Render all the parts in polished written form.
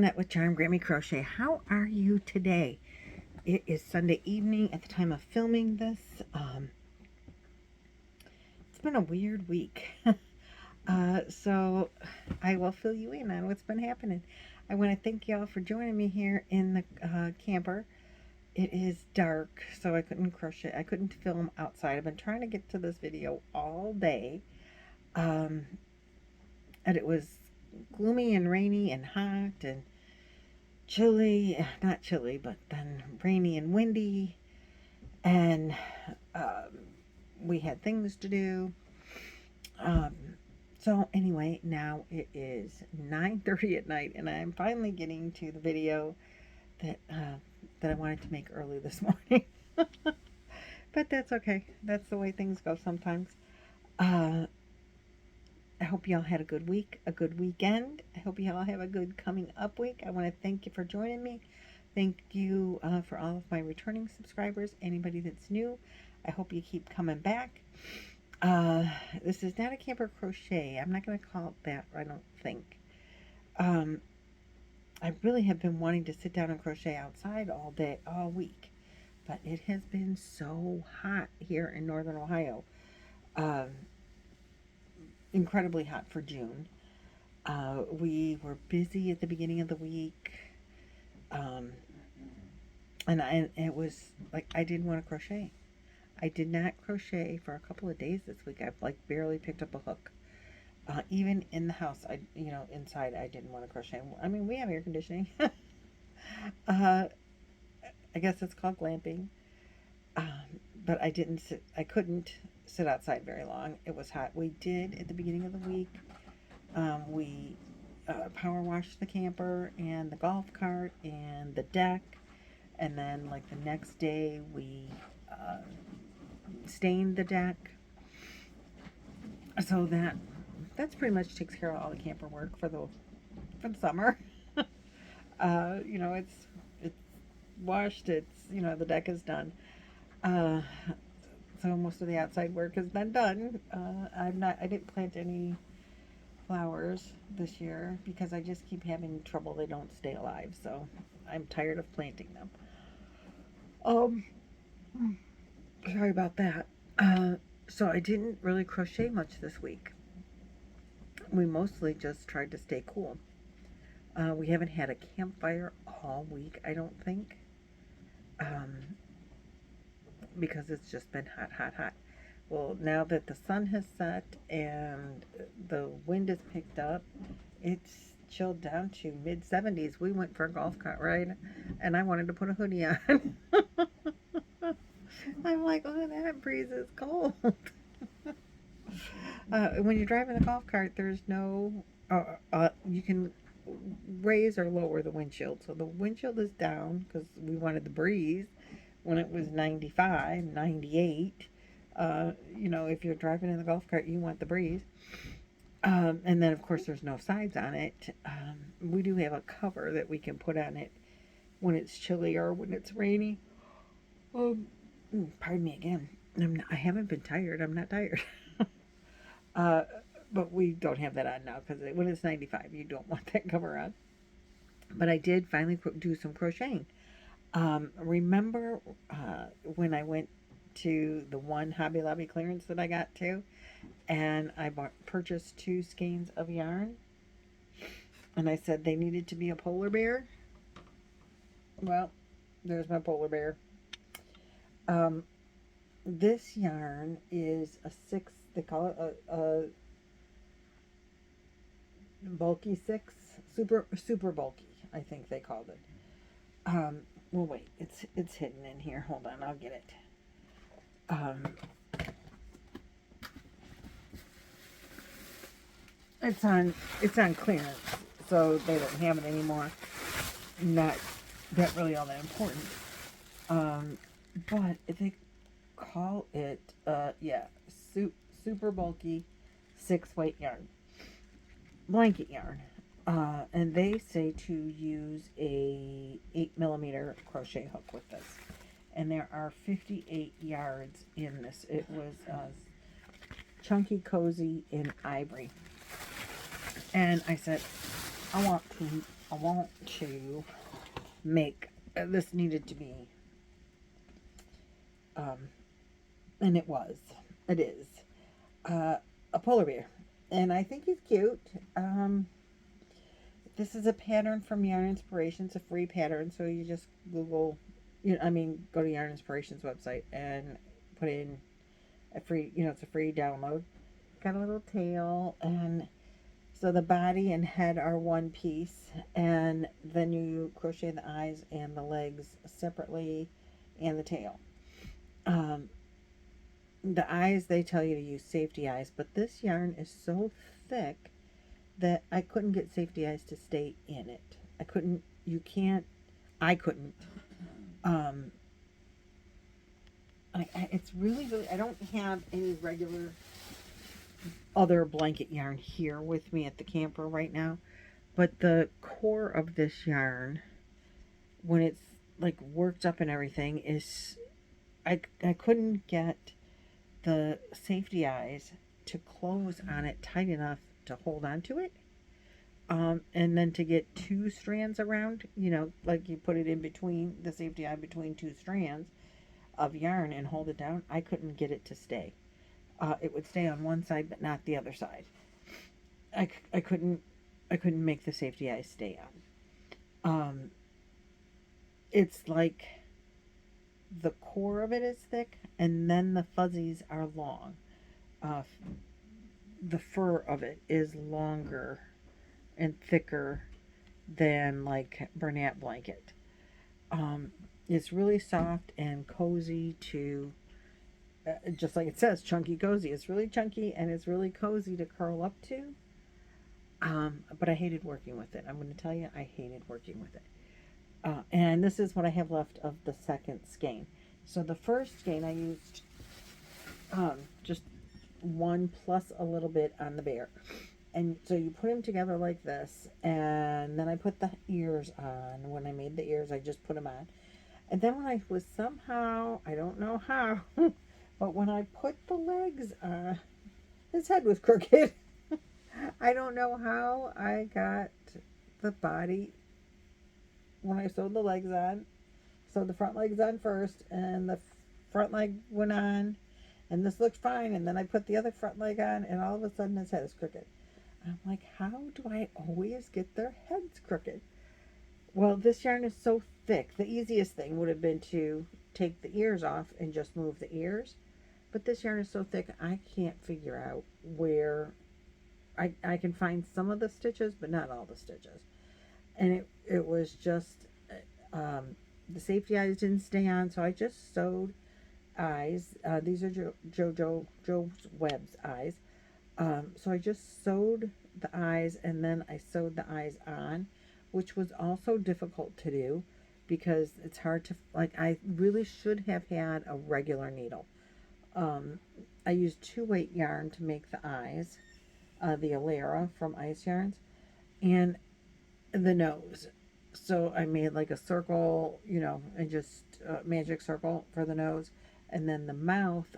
Lynette with Charm Grammy Crochet. How are you today? It is Sunday evening at the time of filming this. It's been a weird week. So I will fill you in on what's been happening. I want to thank y'all for joining me here in the camper. It is dark, so I couldn't crochet. I couldn't film outside. I've been trying to get to this video all day. And it was gloomy and rainy and hot and chilly, not chilly, but then rainy and windy, and we had things to do. So anyway, now it is 9:30 at night, and I'm finally getting to the video that I wanted to make early this morning. But that's okay. That's the way things go sometimes. I hope y'all had a good week, a good weekend. I hope y'all have a good coming up week. I want to thank you for joining me. Thank you for all of my returning subscribers. Anybody that's new, I hope you keep coming back. This is not a camper crochet. I'm not going to call it that, I don't think. I really have been wanting to sit down and crochet outside all day, all week. But it has been so hot here in Northern Ohio. Incredibly hot for June. We were busy at the beginning of the week, and it was like I didn't want to crochet. I did not crochet for a couple of days this week. I've like barely picked up a hook. Even in the house, inside I didn't want to crochet. I mean, we have air conditioning. I guess it's called glamping. But I couldn't sit outside very long. It was hot. We did at the beginning of the week. We power washed the camper and the golf cart and the deck, and then like the next day we stained the deck. So that's pretty much takes care of all the camper work for the summer. It's washed. It's the deck is done. So most of the outside work has been done. I didn't plant any flowers this year because I just keep having trouble. They don't stay alive, so I'm tired of planting them. Sorry about that. So I didn't really crochet much this week. We mostly just tried to stay cool. We haven't had a campfire all week, I don't think. Because it's just been hot. Well, now that the sun has set and the wind has picked up, it's chilled down to mid-70s. We went for a golf cart ride, and I wanted to put a hoodie on. I'm like, oh, that breeze is cold. When you're driving the golf cart, there's no, you can raise or lower the windshield. So the windshield is down because we wanted the breeze. When it was 95, 98, if you're driving in the golf cart, you want the breeze. And then, of course, there's no sides on it. We do have a cover that we can put on it when it's chilly or when it's rainy. Pardon me again. I haven't been tired. I'm not tired. But we don't have that on now because when it's 95, you don't want that cover on. But I did finally do some crocheting. Remember when I went to the one Hobby Lobby clearance that I got to, and I purchased 2 skeins of yarn, and I said they needed to be a polar bear? Well, there's my polar bear. This yarn is a 6, they call it a bulky 6, super bulky, I think they called it. Well, wait, it's hidden in here. Hold on, I'll get it. It's on clearance, so they don't have it anymore. Not that really all that important. But they call it super bulky 6-weight yarn, blanket yarn. And they say to use a 8mm crochet hook with this. And there are 58 yards in this. It was Chunky Cozy in Ivory. And I said, I want to I want to make, this needed to be, and it is, a polar bear. And I think he's cute. This is a pattern from Yarn Inspirations, a free pattern. So you just Google, go to Yarn Inspirations website and put in a free, it's a free download. Got a little tail, and so the body and head are one piece, and then you crochet the eyes and the legs separately, and the tail. The eyes, they tell you to use safety eyes, but this yarn is so thick that I couldn't get safety eyes to stay in it. I couldn't. It's really, I don't have any regular other blanket yarn here with me at the camper right now, but the core of this yarn, when it's like worked up and everything, is I couldn't get the safety eyes to close on it tight enough to hold on to it, and then to get two strands around, like you put it in between the safety eye between two strands of yarn and hold it down. I couldn't get it to stay. It would stay on one side but not the other side. I couldn't make the safety eyes stay on. It's like the core of it is thick, and then the fuzzies are long. The fur of it is longer and thicker than like Bernat blanket. It's really soft and cozy to, just like it says, chunky cozy. It's really chunky and it's really cozy to curl up to. But I hated working with it. I'm going to tell you, I hated working with it. And this is what I have left of the second skein. So the first skein I used just one plus a little bit on the bear. And so you put them together like this, and then I put the ears on. When I made the ears, I just put them on. And then when I was somehow, I don't know how, but when I put the legs on, his head was crooked. I don't know how I got the body, when I sewed the legs on, sewed the front legs on first, and the front leg went on, and this looked fine, and then I put the other front leg on, and all of a sudden his head is crooked. I'm like, how do I always get their heads crooked? Well, this yarn is so thick. The easiest thing would have been to take the ears off and just move the ears. But this yarn is so thick, I can't figure out where. I can find some of the stitches, but not all the stitches. And it was just, the safety eyes didn't stay on, so I just sewed eyes. These are Joe's Webb's eyes. So I just sewed the eyes, and then I sewed the eyes on, which was also difficult to do because it's hard to, I really should have had a regular needle. I used 2-weight yarn to make the eyes, the Alara from Ice Yarns, and the nose. So I made like a circle, and just a magic circle for the nose. And then the mouth,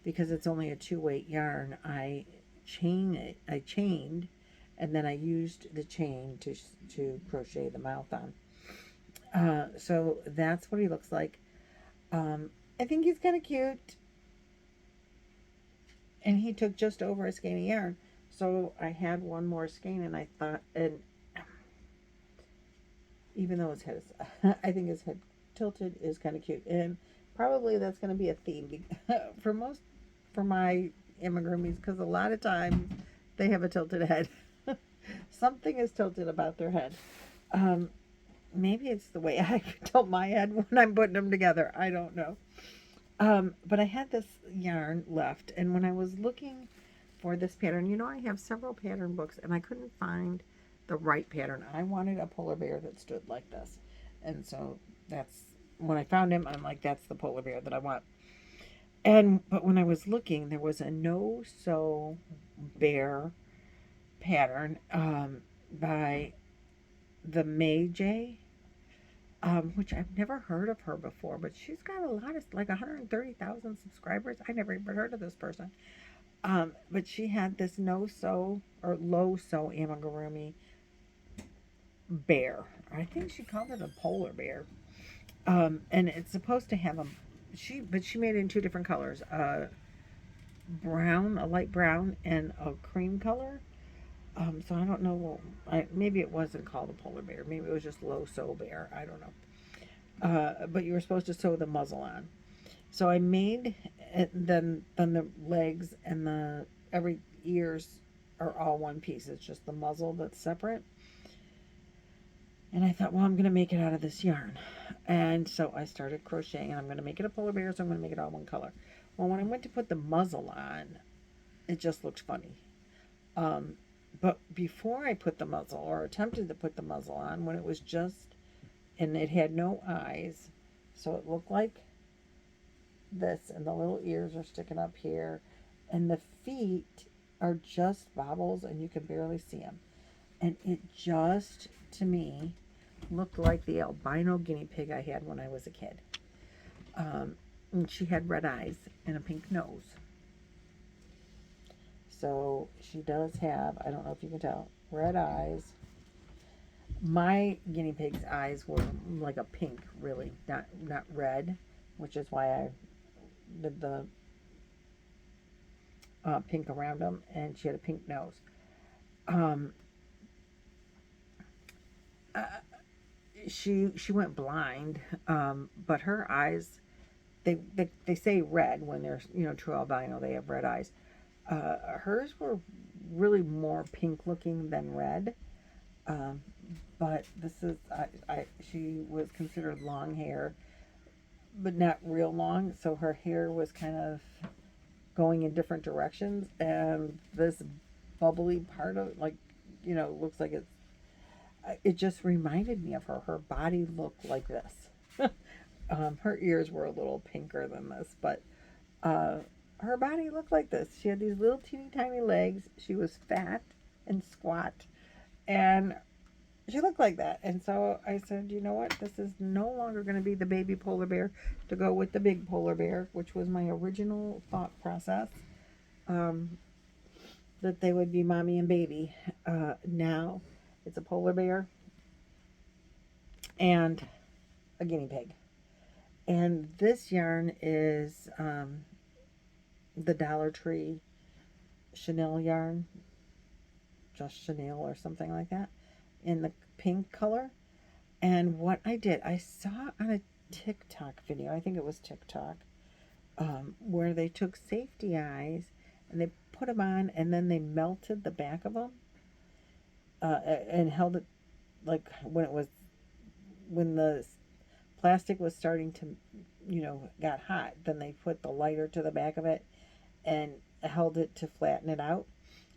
because it's only a 2-weight yarn, I chained, and then I used the chain to crochet the mouth on. So that's what he looks like. I think he's kind of cute. And he took just over a skein of yarn. So I had one more skein, and I thought, and even though his head is, I think his head tilted is kind of cute. And probably that's going to be a theme for my amigurumis, because a lot of times they have a tilted head. Something is tilted about their head. Maybe it's the way I tilt my head when I'm putting them together. I don't know. But I had this yarn left, and when I was looking for this pattern, I have several pattern books, and I couldn't find the right pattern. I wanted a polar bear that stood like this, and so that's when I found him. I'm like, that's the polar bear that I want. But when I was looking, there was a no-sew bear pattern by the May J, which I've never heard of her before, but she's got a lot of, like 130,000 subscribers. I never even heard of this person. But she had this no-sew or low-sew amigurumi bear. I think she called it a polar bear. And it's supposed to have but she made it in two different colors. Brown, a light brown, and a cream color. So I don't know. Maybe it wasn't called a polar bear. Maybe it was just low sew bear. I don't know. But you were supposed to sew the muzzle on. So I made it, then the legs and the every ears are all one piece. It's just the muzzle that's separate. And I thought, well, I'm going to make it out of this yarn. And so I started crocheting, and I'm going to make it a polar bear, so I'm going to make it all one color. Well, when I went to put the muzzle on, it just looked funny. But before I put the muzzle, or attempted to put the muzzle on, when it was just, and it had no eyes, so it looked like this, and the little ears are sticking up here, and the feet are just bobbles, and you can barely see them. And it just, to me, looked like the albino guinea pig I had when I was a kid. And she had red eyes and a pink nose. So she does have, I don't know if you can tell, red eyes. My guinea pig's eyes were like a pink, really, not red, which is why I did the pink around them, and she had a pink nose. She went blind, but her eyes, they say red when they're, true albino, they have red eyes. Hers were really more pink looking than red. But this is, she was considered long hair, but not real long, so her hair was kind of going in different directions, and this bubbly part of, looks like it just reminded me of her. Her body looked like this. Her ears were a little pinker than this, but her body looked like this. She had these little teeny tiny legs. She was fat and squat, and she looked like that. And so I said, you know what? This is no longer going to be the baby polar bear to go with the big polar bear, which was my original thought process, that they would be mommy and baby. Now it's a polar bear and a guinea pig. And this yarn is the Dollar Tree Chanel yarn, just Chanel or something like that, in the pink color. And what I did, I saw on a TikTok video, I think it was TikTok, where they took safety eyes and they put them on, and then they melted the back of them and held it, like when the plastic was starting to, got hot, then they put the lighter to the back of it and held it to flatten it out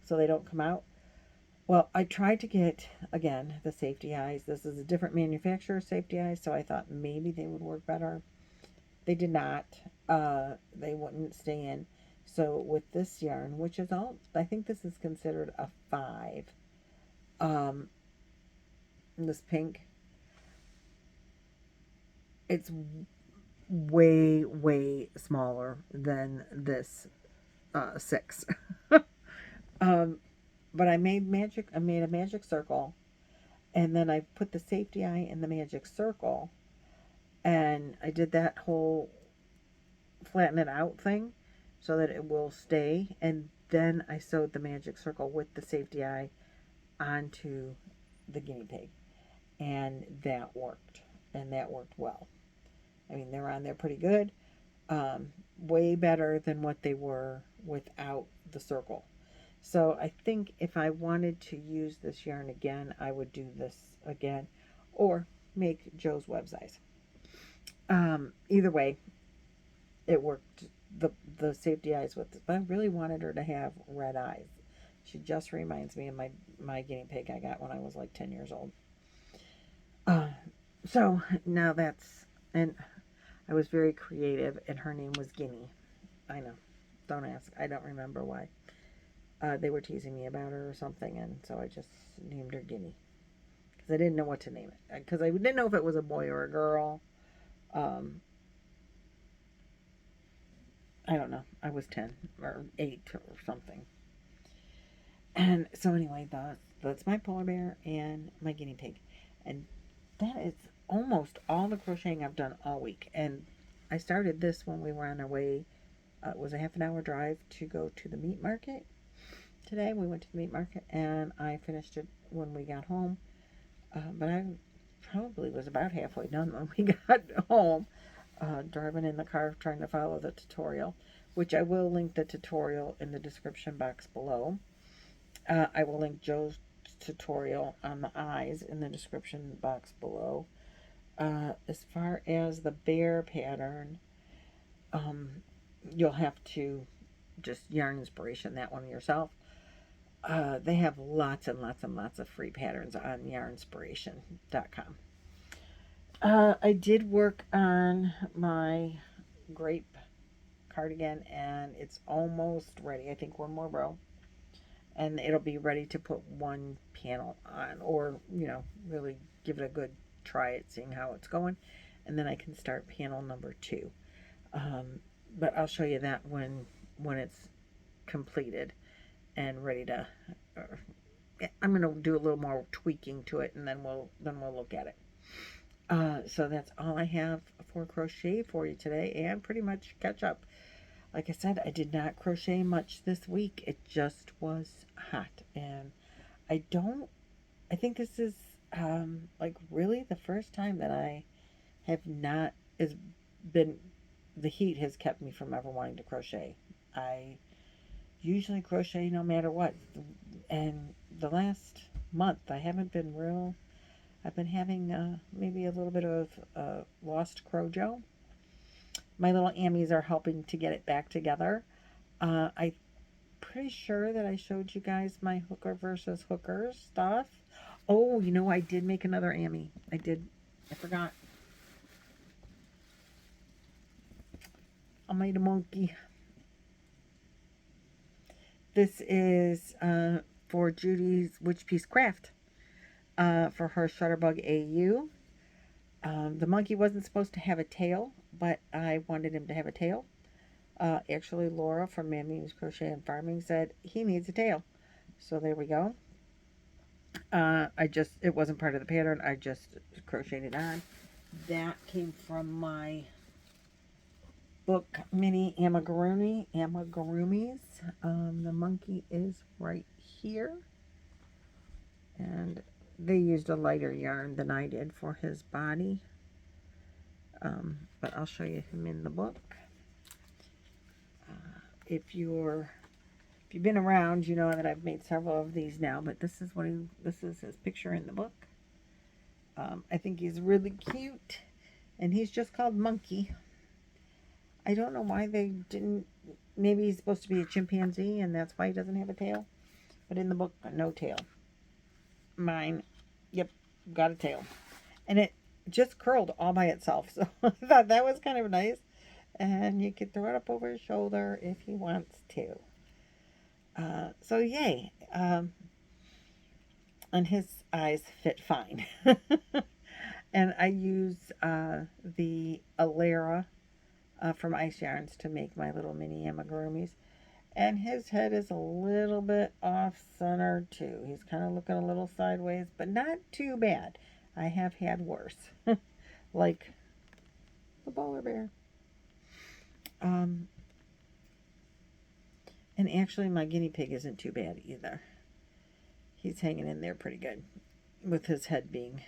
so they don't come out. Well, I tried to get, again, the safety eyes. This is a different manufacturer, safety eyes, so I thought maybe they would work better. They did not. They wouldn't stay in. So with this yarn, which is all, I think this is considered a 5. This pink, it's way, way smaller than this 6. But I made a magic circle, and then I put the safety eye in the magic circle, and I did that whole flatten it out thing so that it will stay, and then I sewed the magic circle with the safety eye onto the guinea pig, and that worked, well. I mean, they're on there pretty good, way better than what they were without the circle. So I think if I wanted to use this yarn again, I would do this again, or make Joe's web size. Either way, it worked. The safety eyes with it, but I really wanted her to have red eyes. She just reminds me of my guinea pig I got when I was like 10 years old. So now and I was very creative, and her name was Guinea. I know. Don't ask. I don't remember why. They were teasing me about her or something, and so I just named her Guinea. Because I didn't know what to name it. Because I didn't know if it was a boy or a girl. I don't know. I was 10 or 8 or something. And so anyway, that's my polar bear and my guinea pig. And that is almost all the crocheting I've done all week. And I started this when we were on our way. It was a half an hour drive to go to the meat market today. We went to the meat market, and I finished it when we got home. But I probably was about halfway done when we got home, driving in the car trying to follow the tutorial, which I will link the tutorial in the description box below. I will link Joe's tutorial on the eyes in the description box below. As far as the bear pattern, you'll have to just yarn inspiration that one yourself. They have lots and lots and lots of free patterns on yarnspiration.com. I did work on my grape cardigan, and it's almost ready. I think one more row, and it'll be ready to put one panel on, or really give it a good try at seeing how it's going, and then I can start panel number 2. But I'll show you that when it's completed and ready to. I'm going to do a little more tweaking to it, and then we'll look at it. So that's all I have for crochet for you today, and pretty much catch up. Like I said, I did not crochet much this week. It just was hot, and I think this is like really the first time that I have not the heat has kept me from ever wanting to crochet. I usually crochet no matter what, and the last month I haven't been real. I've been having maybe a little bit of lost crojo. My little Ammies are helping to get it back together. I'm pretty sure that I showed you guys my hooker versus hooker stuff. Oh, I did make another Ammy. I did. I forgot. I made a monkey. This is for Judy's Witch Piece Craft. For her Shutterbug AU. The monkey wasn't supposed to have a tail, but I wanted him to have a tail. Actually, Laura from Mammy's Crochet and Farming said he needs a tail. So there we go. It wasn't part of the pattern. I just crocheted it on. That came from my book, Mini Amigurumis. The monkey is right here. And they used a lighter yarn than I did for his body. But I'll show you him in the book. If you've been around, you know that I've made several of these now, but this is his picture in the book. I think he's really cute, and he's just called Monkey. I don't know why they didn't. Maybe he's supposed to be a chimpanzee, and that's why he doesn't have a tail. But in the book, no tail. Mine, yep, got a tail, and it just curled all by itself. So I thought that was kind of nice, and you could throw it up over his shoulder if he wants to. So yay, and his eyes fit fine. And I use the Alara from Ice Yarns to make my little mini amigurumis. And his head is a little bit off center too. He's kind of looking a little sideways, but not too bad. I have had worse. Like the polar bear. And actually my guinea pig isn't too bad either. He's hanging in there pretty good with his head being,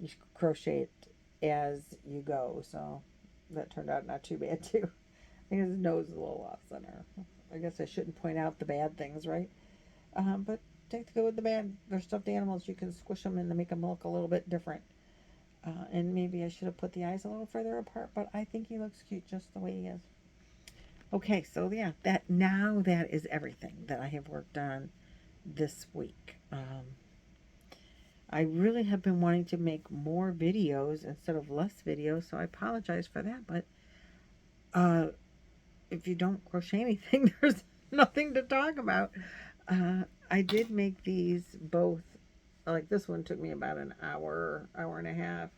you crochet it as you go, so that turned out not too bad too. I think his nose is a little off center. I guess I shouldn't point out the bad things, right? But take the good with the bad. They're stuffed animals. You can squish them and make them look a little bit different. And maybe I should have put the eyes a little further apart, but I think he looks cute just the way he is. Okay, so yeah, that is everything that I have worked on this week. I really have been wanting to make more videos instead of less videos, so I apologize for that, but if you don't crochet anything, there's nothing to talk about. I did make these both, like this one took me about an hour and a half.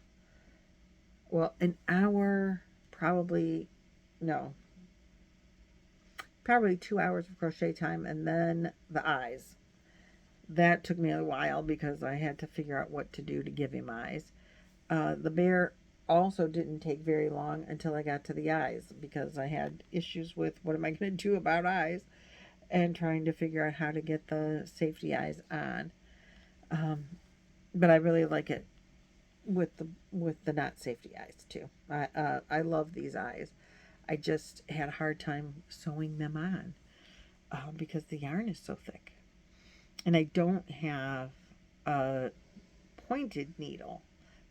Well, an hour, probably 2 hours of crochet time, and then the eyes. That took me a while because I had to figure out what to do to give him eyes. The bear also didn't take very long until I got to the eyes because I had issues with what am I going to do about eyes and trying to figure out how to get the safety eyes on. Um, but I really like it with the not safety eyes too. I love these eyes. I just had a hard time sewing them on because the yarn is so thick, and I don't have a pointed needle.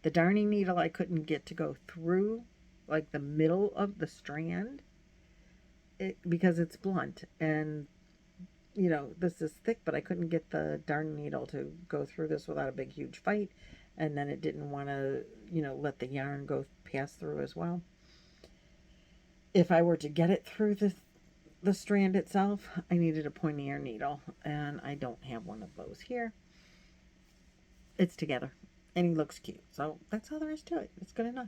The darning needle I couldn't get to go through like the middle of the strand because it's blunt, and you know, this is thick, but I couldn't get the darning needle to go through this without a big huge fight, and then it didn't want to, you know, let the yarn go pass through as well. If I were to get it through the strand itself, I needed a pointier needle, and I don't have one of those here. It's together, and he looks cute, so that's all there is to it. It's good enough.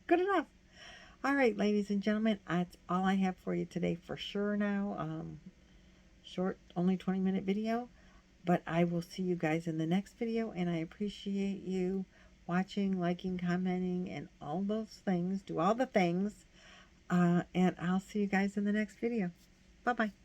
Good enough. All right, ladies and gentlemen, that's all I have for you today for sure now. Short, only 20-minute video, but I will see you guys in the next video, and I appreciate you watching, liking, commenting, and all those things. Do all the things, and I'll see you guys in the next video. Bye-bye.